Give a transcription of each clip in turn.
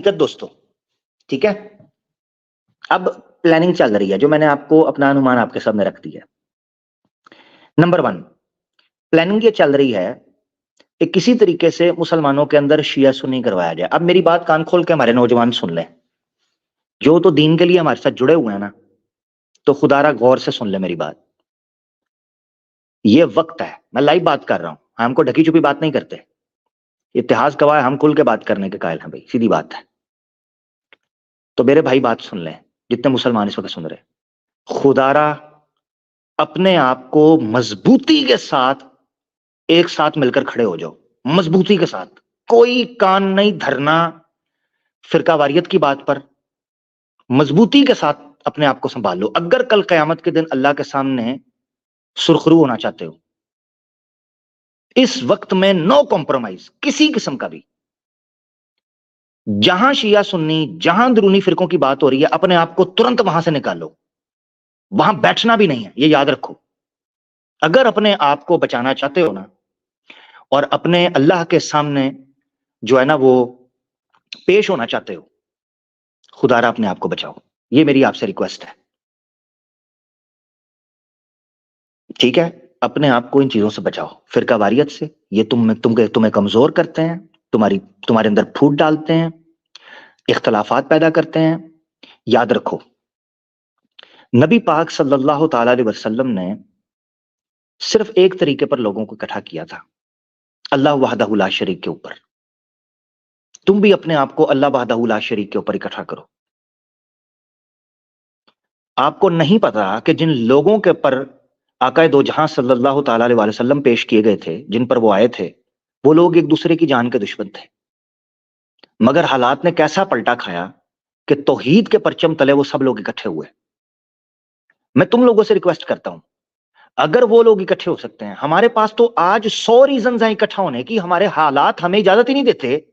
दोस्तों, ठीक है। अब प्लानिंग चल रही है, जो मैंने आपको अपना अनुमान आपके सामने रख दिया। नंबर 1, प्लानिंग ये चल रही है कि किसी तरीके से मुसलमानों के अंदर शिया सुन्नी करवाया जाए। अब मेरी बात कान खोल के हमारे नौजवान सुन लें, जो तो दीन के लिए हमारे साथ जुड़े हुए हैं ना, तो खुदारा गौर से सुन ले मेरी बात। ये वक्त है, मैं लाइव बात कर रहा हूं, हमको ढकी छुपी बात नहीं करते। इतिहास गवाह है, हम खुल के बात करने के कायल हैं भाई, सीधी बात है। तो मेरे भाई बात सुन लें, जितने मुसलमान इस वक्त सुन रहे, खुदारा अपने आप को मजबूती के साथ एक साथ मिलकर खड़े हो जाओ, मजबूती के साथ। कोई कान नहीं धरना फिरकावारियत की बात पर। मजबूती के साथ अपने आप को संभाल लो। अगर कल कयामत के दिन अल्लाह के सामने सुरखरू होना चाहते हो, इस वक्त में नो कॉम्प्रोमाइज किसी किस्म का भी। जहां शिया सुन्नी, जहां अंदरूनी फिरकों की बात हो रही है, अपने आप को तुरंत वहां से निकालो। वहां बैठना भी नहीं है, ये याद रखो। अगर अपने आप को बचाना चाहते हो ना, और अपने अल्लाह के सामने जो है ना वो पेश होना चाहते हो, खुदारा अपने आप को बचाओ। ये मेरी आपसे रिक्वेस्ट है, ठीक है। अपने आप को इन चीजों से बचाओ, फिरकावारियत से। ये तुम्हें कमजोर करते हैं, तुम्हारे अंदर फूट डालते हैं, इख्तलाफात पैदा करते हैं। याद रखो, नबी पाक सल्लल्लाहु ताला अलैहि वसल्लम ने सिर्फ एक तरीके पर लोगों को इकट्ठा किया था, अल्लाह वहदहु ला शरीक के ऊपर। तुम भी अपने आप को अल्लाह वहदहु ला शरीक के ऊपर इकट्ठा करो। आपको नहीं पता कि जिन लोगों के पर आकाए दो जहां सल्लल्लाहु ताला अलैहि वसल्लम पेश किए गए थे, जिन पर वो आए थे, वो लोग एक दूसरे की जान के दुश्मन थे। मगर हालात ने कैसा पलटा खाया कि तौहीद के परचम तले वो सब लोग इकट्ठे हुए। मैं तुम लोगों से रिक्वेस्ट करता हूं, अगर वो लोग इकट्ठे हो सकते हैं, हमारे पास तो आज 100 रीजन हैं इकट्ठा होने की। हमारे हालात हमें इजाजत ही नहीं देते,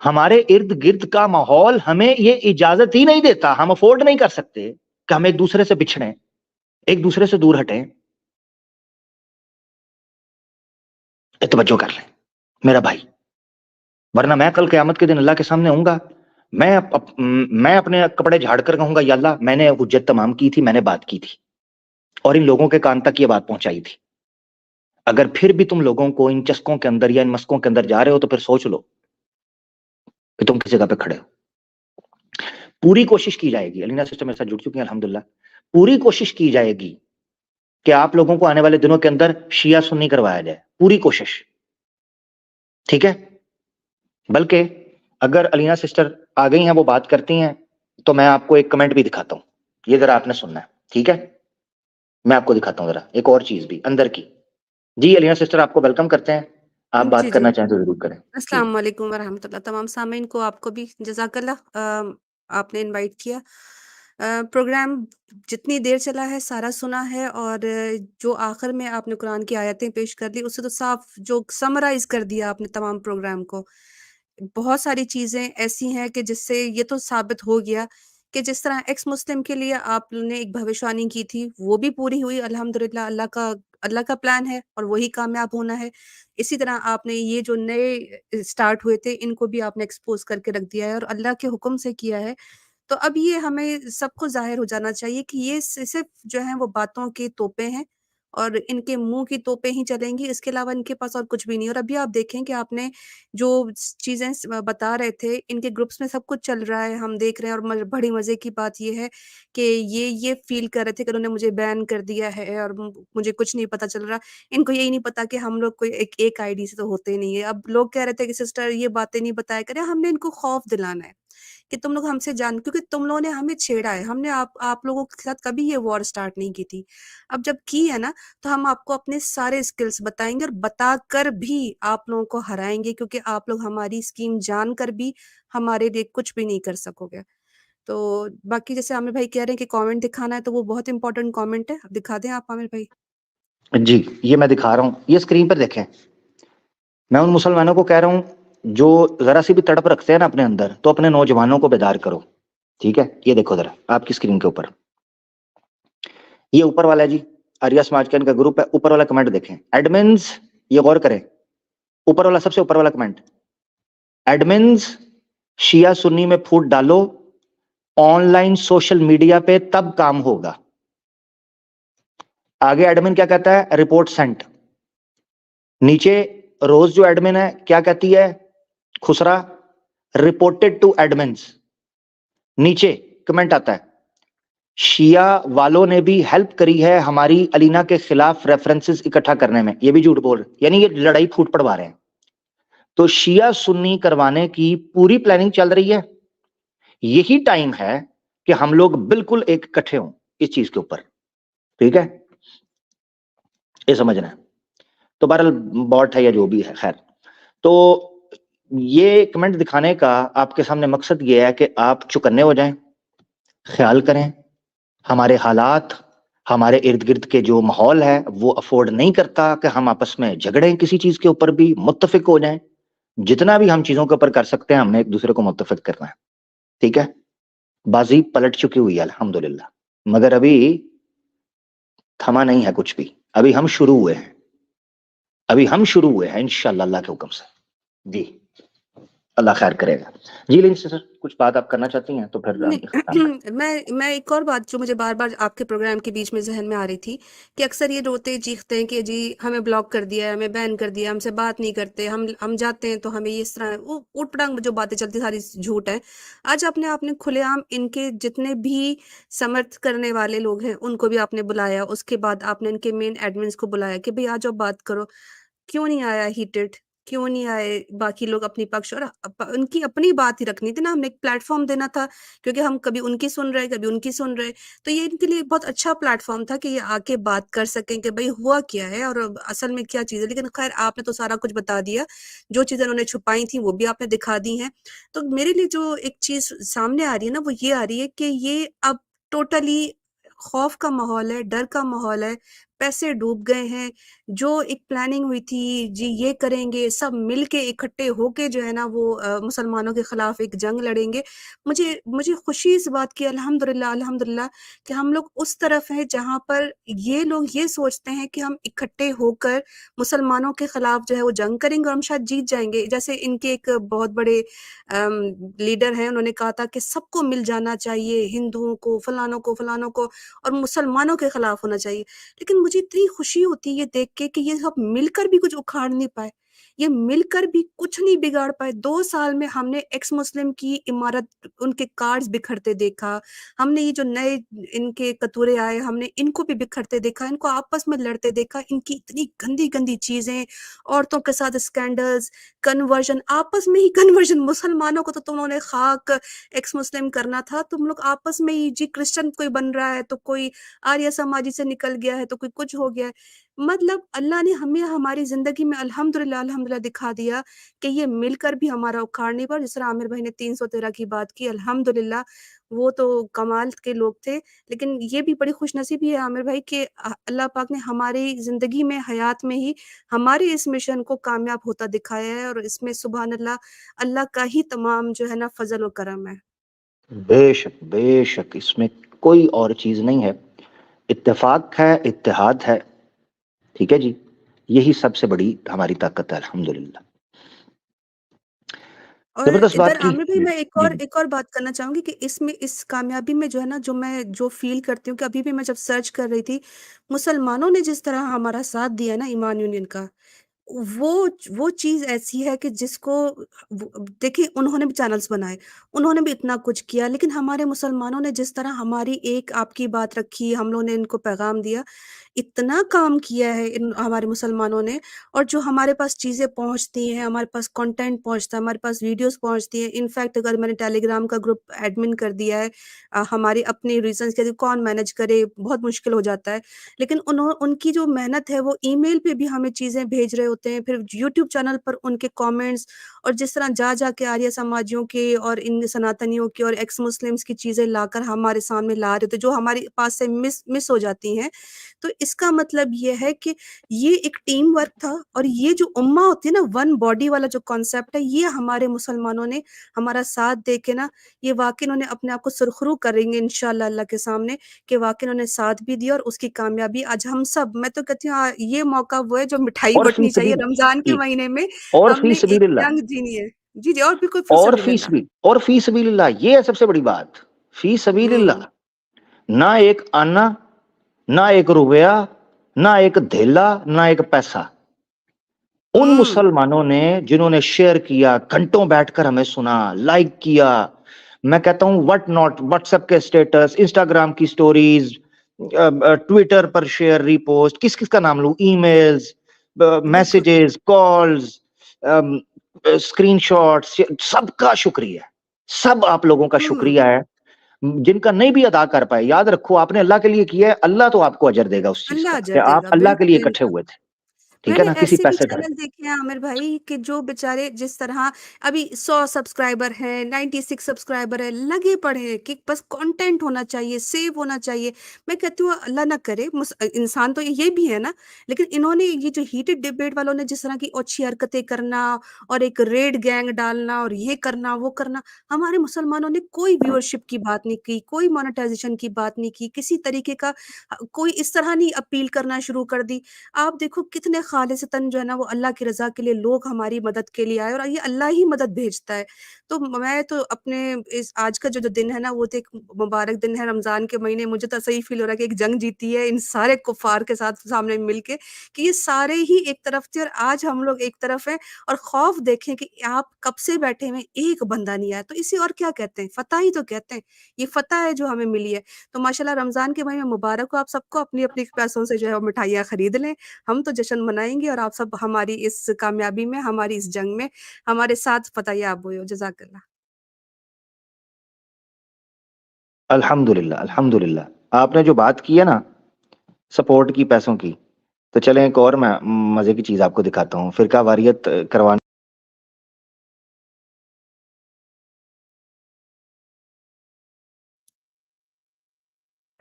हमारे इर्द गिर्द का माहौल हमें ये इजाजत ही नहीं देता। हम अफोर्ड नहीं कर सकते कि हम एक दूसरे से बिछड़े, एक दूसरे से दूर हटें। तवज्जो कर ले मेरा भाई, वरना मैं कल क़यामत के दिन अल्लाह के सामने आऊंगा। मैं अपने कपड़े झाड़ कर कहूंगा, या अल्लाह, मैंने हुज्जत तमाम की थी, मैंने बात की थी और इन लोगों के कान तक ये बात पहुंचाई थी। अगर फिर भी तुम लोगों को इन चस्कों के अंदर या इन मस्कों के अंदर जा रहे हो, तो फिर सोच लो कि तुम किस जगह पे खड़े हो। पूरी कोशिश की जाएगी, अलीना सिस्टर मेरे साथ जुड़ चुकी है अल्हम्दुलिल्लाह, पूरी कोशिश की जाएगी कि आप लोगों को आने वाले दिनों के अंदर शिया सुन्नी करवाया जाए, पूरी कोशिश, ठीक है। बल्कि अगर अलीना सिस्टर आ गई हैं, वो बात करती हैं, तो मैं आपको एक कमेंट भी दिखाता हूं, ये जरा आपने सुनना है, ठीक है। मैं आपको दिखाता हूं जरा एक और चीज भी अंदर की। जी अलीना सिस्टर, आपको वेलकम करते हैं, आप बात जी, जी। करना चाहें तो जरूर करें जी। अस्सलाम वालेकुम वरहमतुल्लाह। तमाम सामीन को, आपको भी जज़ाकल्लाह, आपने इनवाइट किया। प्रोग्राम जितनी देर चला है सारा सुना है, और जो आखिर में आपने कुरान की आयतें पेश कर दी, उससे तो साफ जो समराइज़ कर दिया आपने तमाम प्रोग्राम को। बहुत सारी चीज़ें ऐसी हैं कि जिससे ये तो साबित हो गया कि जिस तरह एक्स मुस्लिम के लिए आपने एक भविष्यवाणी की थी, वो भी पूरी हुई अल्हम्दुलिल्लाह। अल्लाह का प्लान है और वही कामयाब होना है। इसी तरह आपने ये जो नए स्टार्ट हुए थे, इनको भी आपने एक्सपोज़ करके रख दिया है और अल्लाह के हुक्म से किया है। तो अब ये हमें सबको ज़ाहिर हो जाना चाहिए कि ये सिर्फ़ जो हैं वो बातों के तोपे हैं और इनके मुँह की तोपें ही चलेंगी, इसके अलावा इनके पास और कुछ भी नहीं है। और अभी आप देखें कि आपने जो चीज़ें बता रहे थे, इनके ग्रुप्स में सब कुछ चल रहा है, हम देख रहे हैं। और बड़ी मज़े की बात ये है कि ये फ़ील कर रहे थे कि उन्होंने मुझे बैन कर दिया है और मुझे कुछ नहीं पता चल रहा। इनको यही नहीं पता कि हम लोग कोई एक आईडी से तो होते नहीं है। अब लोग कह रहे थे कि सिस्टर ये बातें नहीं बताया करें, हमने इनको खौफ दिलाना है कि तुम लोग हमसे जान, क्योंकि तुम लोगों ने हमें छेड़ा है। हमने आप लोगों के साथ कभी ये वॉर स्टार्ट नहीं की थी। अब जब की है ना, तो हम आपको अपने सारे स्किल्स बताएँगे और बताकर भी आप लोगों को हराएँगे, क्योंकि आप लोग हमारी स्कीम जानकर भी हमारे लिए कुछ भी नहीं कर सकोगे। तो बाकी जैसे आमिर भाई कह रहे हैं कि कमेंट दिखाना है, तो वो बहुत इंपॉर्टेंट कमेंट है। दिखा दें आप आमिर भाई? जी ये मैं दिखा रहा हूं, ये स्क्रीन पर देखें। मैं उन मुसलमानों को कह रहा हूं जो जरा सी भी तड़प रखते हैं ना अपने अंदर, तो अपने नौजवानों को बेदार करो, ठीक है। ये देखो जरा आपकी स्क्रीन के ऊपर, ये ऊपर वाला है जी, आर्या समाज का इनका ग्रुप है। ऊपर वाला कमेंट देखें, एडमिन्स, ये गौर करें, ऊपर वाला सबसे ऊपर वाला कमेंट, एडमिन्स शिया सुन्नी में फूट डालो, ऑनलाइन सोशल मीडिया पे तब काम होगा। आगे एडमिन क्या कहता है? Report sent. नीचे रोज जो एडमिन है क्या कहती है? खुसरा, रिपोर्टेड टू एडमिन्स। नीचे कमेंट आता है, शिया वालों ने भी हेल्प करी है हमारी अलीना के खिलाफ रेफरेंसेस इकट्ठा करने में। ये भी झूठ बोल रहे, यानी ये लड़ाई फूट पड़वा रहे हैं। तो शिया सुन्नी करवाने की पूरी प्लानिंग चल रही है। यही टाइम है कि हम लोग बिल्कुल एक इकट्ठे हों इस चीज के ऊपर, ठीक है? ये समझना है। तो बहरहाल बॉट है या जो भी है, खैर। तो ये कमेंट दिखाने का आपके सामने मकसद ये है कि आप चौकन्ने हो जाएं, ख्याल करें। हमारे हालात, हमारे इर्द गिर्द के जो माहौल है वो अफोर्ड नहीं करता कि हम आपस में झगड़ें, किसी चीज के ऊपर भी मुत्तफिक हो जाएं। जितना भी हम चीजों के ऊपर कर सकते हैं हमने एक दूसरे को मुत्तफिक करना है, ठीक है? बाजी पलट चुकी हुई है अल्हम्दुलिल्लाह, मगर अभी थमा नहीं है कुछ भी। अभी हम शुरू हुए हैं, अभी हम शुरू हुए हैं इंशाअल्लाह अल्लाह के हुक्म से। जी, अल्लाह खैर करेगा। जी लिंच सर, कुछ बात आप करना चाहती हैं तो फिर हम इख्तिताम करें। नहीं मैं एक और बात जो मुझे बार-बार आपके प्रोग्राम के बीच में ज़हन में आ रही थी कि अक्सर ये रोते चीखते हैं कि जी हमें ब्लॉक कर दिया है, हमें बैन कर दिया, हमसे बात नहीं करते, हम जाते हैं तो हमें ये इस तरह वो ऊट-पटांग जो बातें चलती सारी झूठ है। आज आपने खुलेआम इनके जितने भी समर्थ करने वाले लोग हैं, उनको भी आपने बुलाया, उसके बाद आपने इनके मेन एडमिन्स को बुलाया कि भई आ जाओ बात करो। क्यों नहीं आया हीटेड? क्यों नहीं आए बाकी लोग अपनी पक्ष और उनकी अपनी बात ही रखनी थी ना, हमने एक प्लेटफ़ॉर्म देना था क्योंकि हम कभी उनकी सुन रहे, कभी उनकी सुन रहे। तो ये इनके लिए बहुत अच्छा प्लेटफ़ॉर्म था कि ये आके बात कर सकें कि भई हुआ क्या है और असल में क्या चीज़ है। लेकिन ख़ैर आपने तो सारा कुछ बता दिया, जो चीज़ें उन्होंने छुपाई थी वो भी आपने दिखा दी हैं। तो मेरे लिए जो एक चीज़ सामने आ रही है ना, वो ये आ रही है कि ये अब टोटली खौफ का माहौल है, डर का माहौल है, पैसे डूब गए हैं। जो एक प्लानिंग हुई थी, जी ये करेंगे, सब मिल के इकट्ठे होके जो है ना वो मुसलमानों के खिलाफ एक जंग लड़ेंगे। मुझे मुझे खुशी इस बात की अल्हम्दुलिल्लाह अल्हम्दुलिल्लाह कि हम लोग उस तरफ हैं जहाँ पर ये लोग ये सोचते हैं कि हम इकट्ठे होकर मुसलमानों के खिलाफ जो है वो जंग करेंगे और हम शायद जीत जाएँगे। जैसे इनके एक बहुत बड़े लीडर हैं, उन्होंने कहा था कि सबको मिल जाना चाहिए, हिंदुओं को, फलानों को और मुसलमानों के खिलाफ होना चाहिए। लेकिन मुझे इतनी खुशी होती है ये देख के कि ये सब मिलकर भी कुछ उखाड़ नहीं पाए। ये मिलकर भी कुछ नहीं बिगाड़ पाए। 2 साल में हमने एक्स मुस्लिम की इमारत, उनके कार्ड्स बिखरते देखा। हमने ये जो नए इनके कतूरे आए, हमने इनको भी बिखरते देखा, इनको आपस में लड़ते देखा। इनकी इतनी गंदी-गंदी चीज़ें, औरतों के साथ स्कैंडल्स, कन्वर्जन, आपस में ही कन्वर्जन। मुसलमानों को तो तुमने खाक एक्स मुस्लिम करना था। तुम लोग आपस में ही जी क्रिश्चियन कोई बन रहा है, तो कोई आर्य समाजी से निकल गया है, तो कोई कुछ हो गया है। मतलब अल्लाह ने हमें हमारी ज़िंदगी में अल्हम्दुलिल्लाह अल्हम्दुलिल्लाह दिखा दिया कि ये मिलकर भी हमारा उखाड़ नहीं पा। जिस तरह आमिर भाई ने 313 की बात की, अल्हम्दुलिल्लाह वो तो कमाल के लोग थे। लेकिन ये भी बड़ी खुशनसीबी है आमिर भाई कि अल्लाह पाक ने हमारी ज़िंदगी में, हयात में ही हमारे इस मिशन को कामयाब होता दिखाया है और इसमें सुभान अल्लाह, अल्लाह का ही तमाम जो है ना फ़ज़ल व करम है। बेशक, बेशक, इसमें कोई और चीज नहीं है। इत्तेफाक है, इत्तेहाद है, ठीक है जी। यही सबसे बड़ी हमारी ताकत है अल्हम्दुलिल्लाह। और जबरदस्त इधर बात की। आमिर भाई जी मैं जी। एक और बात करना चाहूँगी कि इसमें इस कामयाबी में जो है ना जो फ़ील करती हूँ कि अभी भी मैं जब सर्च कर रही थी, मुसलमानों ने जिस तरह हमारा साथ दिया ना ईमान यूनियन का, वो चीज़ ऐसी है कि जिसको वो देखिए उन्होंने भी चैनल्स बनाए, उन्होंने भी इतना कुछ किया, लेकिन हमारे मुसलमानों ने जिस तरह हमारी एक आपकी बात रखी, हम लोगों ने इनको पैगाम दिया, इतना काम किया है इन हमारे मुसलमानों ने। और जो हमारे पास चीज़ें पहुँचती हैं, हमारे पास कंटेंट पहुँचता है, हमारे पास वीडियोज़ पहुँचती हैं। इनफैक्ट अगर मैंने टेलीग्राम का ग्रुप एडमिन कर दिया है, हमारे अपने रीज़न्स के लिए कौन मैनेज करे, बहुत मुश्किल हो जाता है। लेकिन उनकी जो मेहनत है वो ईमेल पे भी हमें चीज़ें भेज रहे होते हैं, फिर यूट्यूब चैनल पर उनके कमेंट्स और जिस तरह जा के आर्य समाजियों के और इन सनातनियों की और एक्स मुस्लिम्स की चीज़ें लाकर हमारे सामने ला रहे थे, जो हमारे पास से मिस हो जाती हैं। तो इसका मतलब ये है कि ये एक टीम वर्क था और ये जो उम्मा होती है ना, वन बॉडी वाला जो कॉन्सेप्ट है, ये हमारे मुसलमानों ने हमारा साथ दे के ना, ये वाक़ई इन्होंने अपने आप को सुरख़रू करेंगे इंशाअल्लाह अल्लाह के सामने कि वाक़ई उन्होंने साथ भी दिया और उसकी कामयाबी आज हम सब, मैं तो कहती हूँ ये मौका वो है जो मिठाई और फी बँटनी चाहिए सबील रमज़ान के जी, महीने में, और फी हमने एक सबीलिल्लाह। जंग जीनी है। जी, जी और बिल्कुल फिर सबिलिल्लाह। और फी सबीलिल्लाह, ये है सबसे बड़ी बात। फी हुँ, सबीलिल्लाह, ना एक आना, ना एक रुपया, ना एक धेला, ना एक पैसा। उन हुँ, मुसलमानों ने जिन्होंने शेयर किया, घंटों बैठकर हमें सुना, लाइक किया, मैं कहता हूं व्हाट नॉट, व्हाट्सएप के स्टेटस, इंस्टाग्राम की स्टोरीज, ट्विटर पर शेयर, रीपोस्ट, किस किस का नाम लूं, ईमेल्स, बिल्कुल। मैसेजेस, कॉल्स, स्क्रीनशॉट्स, सबका शुक्रिया। सब आप लोगों का हुँ, शुक्रिया है। जिनका नहीं भी अदा कर पाए, याद रखो आपने अल्लाह के लिए किया है, अल्लाह तो आपको अजर देगा उस चीज अल्लाह का कि अजर आप देगा, अल्लाह के बिल्कुल, लिए इकट्ठे बिल्कुल। हुए थे। ठीक है मैंने ना, किसी ऐसे भी पैसे धर्म। चैनल देखे हैं आमिर भाई कि जो बेचारे जिस तरह अभी 100 सब्सक्राइबर हैं, 96 सब्सक्राइबर है, लगे पड़े हैं कि बस कंटेंट होना चाहिए, सेव होना चाहिए। मैं कहती हूँ अल्लाह ना करे इंसान तो ये भी है ना, लेकिन इन्होंने ये जो हीटेड डिबेट वालों ने जिस तरह की अच्छी हरकतें करना और एक रेड गैंग डालना और ये करना वो करना, हमारे मुसलमानों ने कोई व्यूअरशिप की बात नहीं की, कोई मोनेटाइजेशन की बात नहीं की, किसी तरीके का कोई इस तरह नहीं अपील करना शुरू कर दी। आप देखो कितने खालिसतन जो है ना वो अल्लाह की रज़ा के लिए लोग हमारी मदद के लिए आए और ये अल्लाह ही मदद भेजता है। तो मैं तो अपने इस आज का जो दिन है ना वो तो एक मुबारक दिन है रमज़ान के महीने मुझे तो ऐसा ही फ़ील हो रहा है कि एक जंग जीती है इन सारे कुफ़ार के साथ सामने मिल के कि ये सारे ही एक तरफ थे और आज हम लोग एक तरफ हैं और खौफ देखें कि आप कब से बैठे हुए हैं, एक बंदा नहीं आया। तो इसे और क्या कहते हैं? फ़तह ही तो कहते हैं। ये फ़तह है जो हमें मिली है। तो माशाल्लाह रमज़ान के महीने मुबारक हो आप सबको अपनी-अपनी पैसों से जो है वो मिठाइयाँ खरीद लें। हम तो जश्न मनाएँगे और आप सब हमारी इस कामयाबी में, हमारी इस जंग में हमारे साथ फ़तह-याब हुए हो। जज़ाकल्लाह। अल्हम्दुलिल्लाह, अल्हम्दुलिल्लाह। आपने जो बात की है ना, सपोर्ट की, पैसों की, तो चलें एक और मैं मज़े की चीज़ आपको दिखाता हूँ। फ़िरका वारियत करवाने।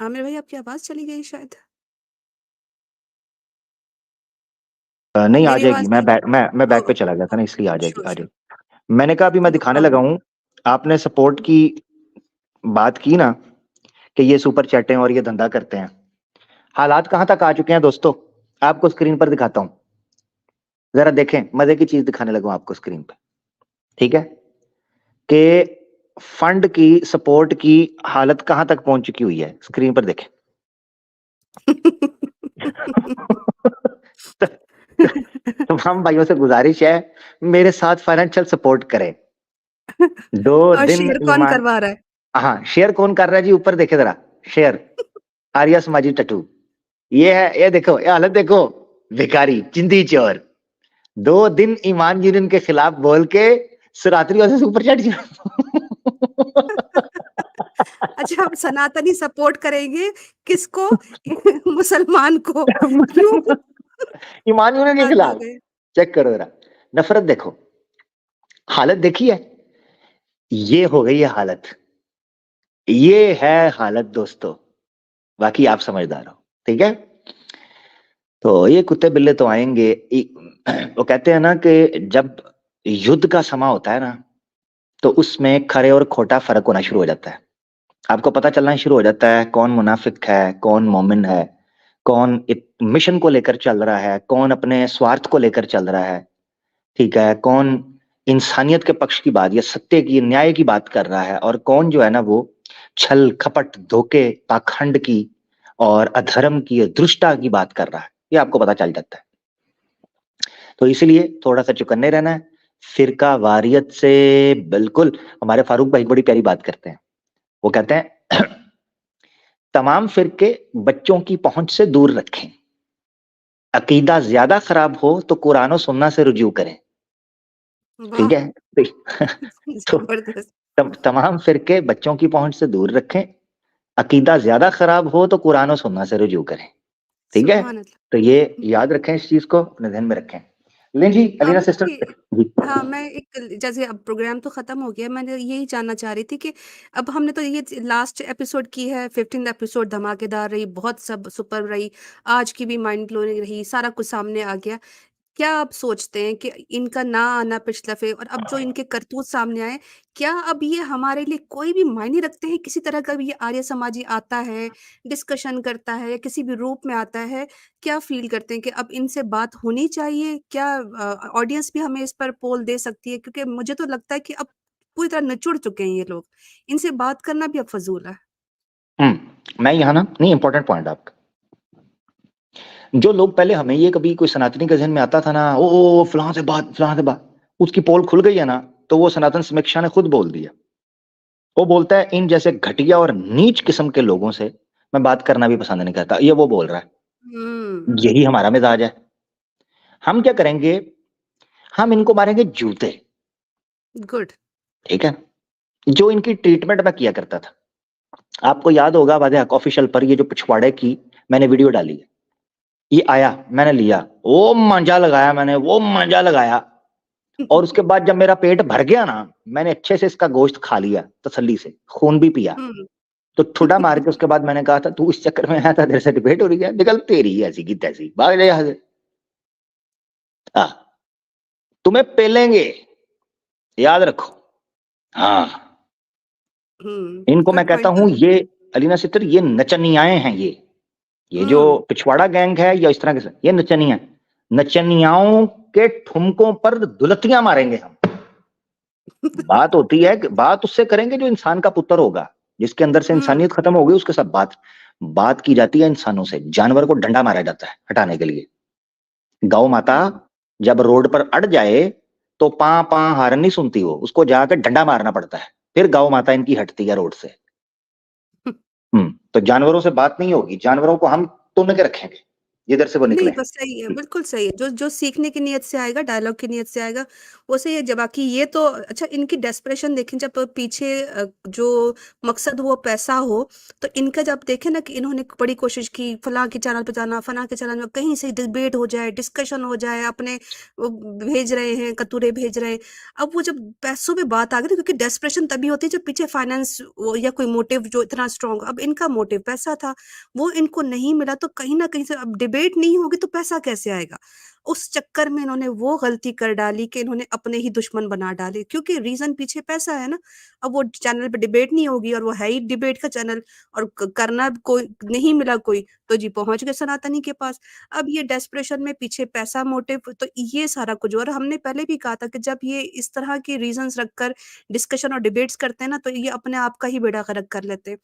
आमिर भाई आपकी आवाज़ चली गई शायद। नहीं आ मेरी जाएगी, आवाज़ नहीं मैं बैक पे ओह! चला गया था ना, इसलिए आ जाएगी, श्योर, आ श्योर। जाएगी। मैंने कहा अभी मैं नो दिखाने लगा प्रॉब्लम। हूँ, आपने सपोर्ट की बात की ना कि ये सुपर चैटें और ये धंधा करते हैं। हालात कहाँ तक आ चुके हैं दोस्तों, आपको स्क्रीन पर दिखाता हूँ। ज़रा देखें, मज़े की चीज़ दिखाने लगा हूँ आपको स्क्रीन पे, ठीक है? कि फंड की, सपोर्ट की हालत कहाँ तक पहुँच चुकी हुई है, स्क्रीन पर देखें। तमाम भाइयों से गुज़ारिश है, मेरे साथ फाइनेंशियल सपोर्ट करें। 2 और दिन शेयर कौन ईमान। करवा रहा है? हाँ, शेयर कौन कर रहा है जी, ऊपर देखे ज़रा, शेयर, आर्या समाजी टैटू। ये है, ये देखो, ये हालत देखो, भिखारी, चिंदी चोर। 2 दिन ईमान यूनियन के खिलाफ बोल के सरात्रियों से सुपर चैट। अच्छा आप सनातनी सपोर्ट करेंगे किसको? मुसलमान को। क्यों? ईमान यूनियन के हद हो खिलाफ। गई। चेक करो जरा, नफरत देखो, हालत देखी है, ये हो गई है हालत, ये है हालत दोस्तों। बाकी आप समझदार हो, ठीक है? तो ये कुत्ते बिल्ले तो आएंगे। वो कहते हैं ना कि जब युद्ध का समा होता है ना, तो उसमें खरे और खोटा फर्क होना शुरू हो जाता है। आपको पता चलना शुरू हो जाता है कौन मुनाफिक है, कौन मोमिन है, कौन मिशन को लेकर चल रहा है, कौन अपने स्वार्थ को लेकर चल रहा है, ठीक है? कौन इंसानियत के पक्ष की बात या सत्य की, न्याय की बात कर रहा है, और कौन जो है ना वो छल, कपट, धोखे, पाखंड की और अधर्म की, दुष्टता की बात कर रहा है। ये आपको पता चल जाता है। तो इसलिए थोड़ा-सा चौकन्ने रहना है। फ़िरका वारियत से बिल्कुल, हमारे फारूक भाई बड़ी प्यारी बात करते हैं। वो कहते हैं तमाम फ़िरके बच्चों की पहुँच से दूर रखें। अकीदा ज़्यादा खराब हो तो कुरान और सुन्नह से रुजू करें। ठीक वाह! है? तो ज़बरदस्त। तमाम फ़िरके बच्चों की पहुँच से दूर रखें। अकीदा ज़्यादा खराब हो तो कुरान और सुन्नह से रुजू करें। ठीक है? सुभान अल्लाह। तो ये याद रखें, इस चीज़ को अपने ध्यान में रखें। लें जी, अलीना आमिर सिस्टर। भाई जी। हाँ, मैं एक जैसे अब प्रोग्राम तो खत्म हो गया, मैंने यही जानना चाह रही थी कि अब हमने तो ये लास्ट एपिसोड की है, 15th एपिसोड धमाकेदार रही, बहुत सब सुपर रही, आज की भी माइंड ब्लोइंग रही, सारा कुछ सामने आ गया। क्या आप सोचते हैं कि इनका ना आना पिछला फ़े और अब जो इनके करतूत सामने आए, क्या अब ये हमारे लिए कोई भी मायने रखते हैं? किसी तरह का भी ये आर्य समाजी आता है, डिस्कशन करता है या किसी भी रूप में आता है, क्या फ़ील करते हैं कि अब इनसे बात होनी चाहिए? क्या ऑडियंस भी हमें इस पर पोल दे सकती है? क्योंकि मुझे तो लगता है कि अब पूरी तरह निचुड़ चुके हैं ये लोग। इनसे बात करना भी अब फ़िज़ूल है। मैं यहाँ ना नहीं इम्पोर्टेंट पॉइंट आपका। जो लोग पहले हमें ये कभी कोई सनातनी के ज़हन में आता था ना, ओ फलां से बात, उसकी पोल खुल गई है ना, तो वो सनातन समीक्षा ने खुद बोल दिया। वो बोलता है इन जैसे घटिया और नीच किस्म के लोगों से मैं बात करना भी पसंद नहीं करता। ये वो बोल रहा है। हुँ, यही हमारा मिजाज है। हम क्या करेंगे? हम इनको मारेंगे जूते, गुड। ठीक है? जो इनकी ट्रीटमेंट मैं किया करता था। आपको याद होगा वादे हक ऑफिशियल पर ये जो पिछवाड़े की मैंने वीडियो डाली है। ये आया, मैंने लिया, वो मांजा लगाया मैंने, वो मांजा लगाया और उसके बाद जब मेरा पेट भर गया ना, मैंने अच्छे से इसका गोश्त खा लिया तसल्ली से, खून भी पिया। हुँ। तो ठुड्डा मार के उसके बाद मैंने कहा था, "तू इस चक्कर में आया था, तेरे से डिबेट हो रही है, निकल तेरी ऐसी की तैसी, भाग जा यहाँ से।" हाँ, तुम्हें पेलेंगे, याद रखो। हाँ, हुँ, इनको मैं गुड कहता पॉइंट हूँ था। ये अलीना सिस्टर ये नचनियाएँ हैं ये। ये जो हुँ। पिछवाड़ा गैंग है या इस तरह के ये नचनिया नचनियाओं के ठुमकों पर दुलतियां मारेंगे हम। बात होती है कि बात उससे करेंगे जो इंसान का पुत्र होगा, जिसके अंदर से हुँ, इंसानियत खत्म हो गई उसके साथ बात बात की जाती है इंसानों से। जानवर को डंडा मारा जाता है हटाने के लिए। गौ माता हुँ, जब जब रोड पर अड़ जाए तो पां पां हारन नहीं सुनती, वो उसको जाकर डंडा मारना पड़ता है, फिर गौ माता इनकी हटती है रोड से। तो जानवरों से बात नहीं होगी, जानवरों को हम तुन के रखेंगे जिधर से वो नहीं, निकले। बस सही है, बिल्कुल सही है। जो जो सीखने की नीयत से आएगा, डायलॉग की नीयत से आएगा, वो सही है। ज बाकी ये तो अच्छा इनकी डेस्परेशन देखें जब पीछे जो मकसद वो पैसा हो, तो इनका जब देखें ना कि इन्होंने बड़ी कोशिश की, फलाँ के चैनल पे जाना, फलाँ के चैनल में कहीं से डिबेट हो जाए, डिस्कशन हो जाए, अपने वो भेज रहे हैं, कतूरे भेज रहे हैं। अब वो जब पैसों पे बात आ गई ना क्योंकि डेस्परेशन तभी होती है जब पीछे फाइनेंस वो या कोई मोटिव जो इतना स्ट्रॉन्ग अब इनका मोटिव पैसा था। वो इनको नहीं मिला तो कहीं न कहीं से अब डिबेट नहीं होगी तो पैसा कैसे आएगा? उस चक्कर में इन्होंने वो गलती कर डाली कि इन्होंने अपने ही दुश्मन बना डाले क्योंकि रीज़न पीछे पैसा है ना। अब वो चैनल पे डिबेट नहीं होगी और वो है ही डिबेट का चैनल और क करना कोई नहीं मिला कोई, तो जी पहुँच गए सनातनी के पास। अब ये डेस्परेशन में पीछे पैसा मोटिव तो ये सारा कुछ और हमने पहले भी कहा था कि जब ये इस तरह के रीज़न्स रखकर डिस्कशन और डिबेट्स करते हैं ना, तो ये अपने आप का ही बेड़ा गर्क कर लेते हैं।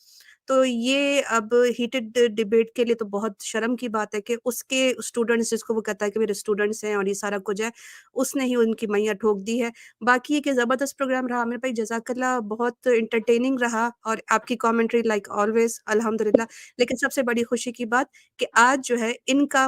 तो ये अब हीटेड डिबेट के लिए तो बहुत शर्म की बात है कि उसके स्टूडेंट्स जिसको वो कहता है कि मेरे स्टूडेंट्स हैं और ये सारा कुछ है, उसने ही उनकी मैया ठोक दी है। बाकी ये कि ज़बरदस्त प्रोग्राम रहा मेरे भाई जज़ाकल्लाह बहुत एंटरटेनिंग रहा और आपकी कमेंट्री लाइक ऑलवेज़ अल्हम्दुलिल्लाह। लेकिन सबसे बड़ी खुशी की बात कि आज जो है इनका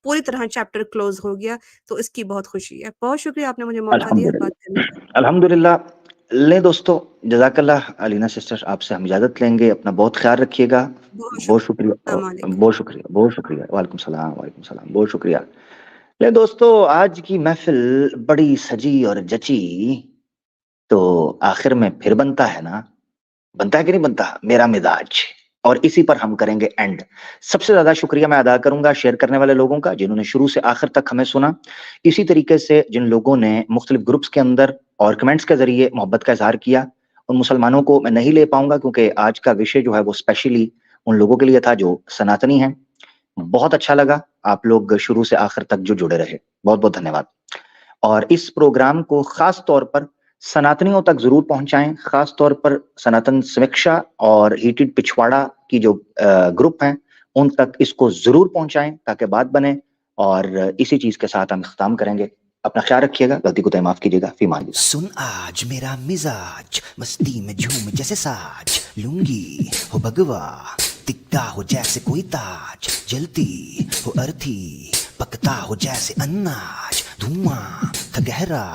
पूरी तरह चैप्टर क्लोज़ हो गया, तो इसकी बहुत खुशी है। बहुत शुक्रिया आपने मुझे मौका दिया बात करने का। अल्हम्दुलिल्लाह अल्हम्दुलिल्लाह। ले दोस्तों, जज़ाकल्लाह अलीना सिस्टर, आपसे हम इजाज़त लेंगे। अपना बहुत ख़्याल रखिएगा। बहुत बहुत शुक्रिया। शुक्रिया अस्सलाम वालेकुम। बहुत शुक्रिया, बहुत शुक्रिया। वालेकुम सलाम, बहुत शुक्रिया। ले दोस्तों, आज की महफ़िल बड़ी सजी और जची, तो आखिर में फिर बनता है ना, बनता है कि नहीं बनता? मेरा मिजाज। और इसी पर हम करेंगे एंड। सबसे ज़्यादा शुक्रिया मैं अदा करूँगा शेयर करने वाले लोगों का, जिन्होंने शुरू से आखिर तक हमें सुना। इसी तरीके से जिन लोगों ने मुख्तलिफ ग्रुप्स के अंदर और कमेंट्स के ज़रिए मोहब्बत का इज़हार किया, उन मुसलमानों को मैं नहीं ले पाऊँगा क्योंकि आज का विषय जो है वो स्पेशली उन लोगों के लिए था जो सनातनी हैं। बहुत अच्छा लगा, आप लोग शुरू से आखिर तक जो जुड़े रहे। बहुत-बहुत धन्यवाद। और इस प्रोग्राम को खास तौर पर सनातनियों तक ज़रूर पहुँचाएँ, खास तौर पर सनातन समीक्षा और हीटेड पिछवाड़ा की जो ग्रुप हैं, उन तक इसको ज़रूर पहुँचाएँ ताकि बात बने और इसी चीज़ के साथ हम इख्तिताम करेंगे। अपना ख्याल रखिएगा, गलती कोताही माफ़ कीजिएगा। फ़ी अमान अल्लाह। सुन आज मेरा मिजाज मस्ती में झूम जैसे साज लुंगी हो भगवा दिखता हो जैसे कोई ताज जलती हो अर्थी पकता हो जैसे अन्नाज धुआं था गहरा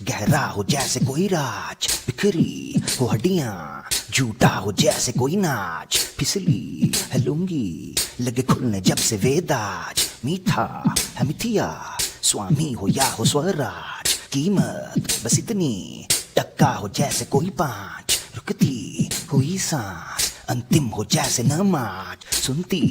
गहरा हो जैसे कोई राज बिखरी हो हड्डियां झूठा हो जैसे कोई नाच फिसली है लुंगी लगे खुलने जब से वेदाज मीठा है मिथिया स्वामी हो या हो स्वराज कीमत बस इतनी टक्का हो जैसे कोई पांच रुकती हुई सांस अंतिम हो जैसे नमाज सुनती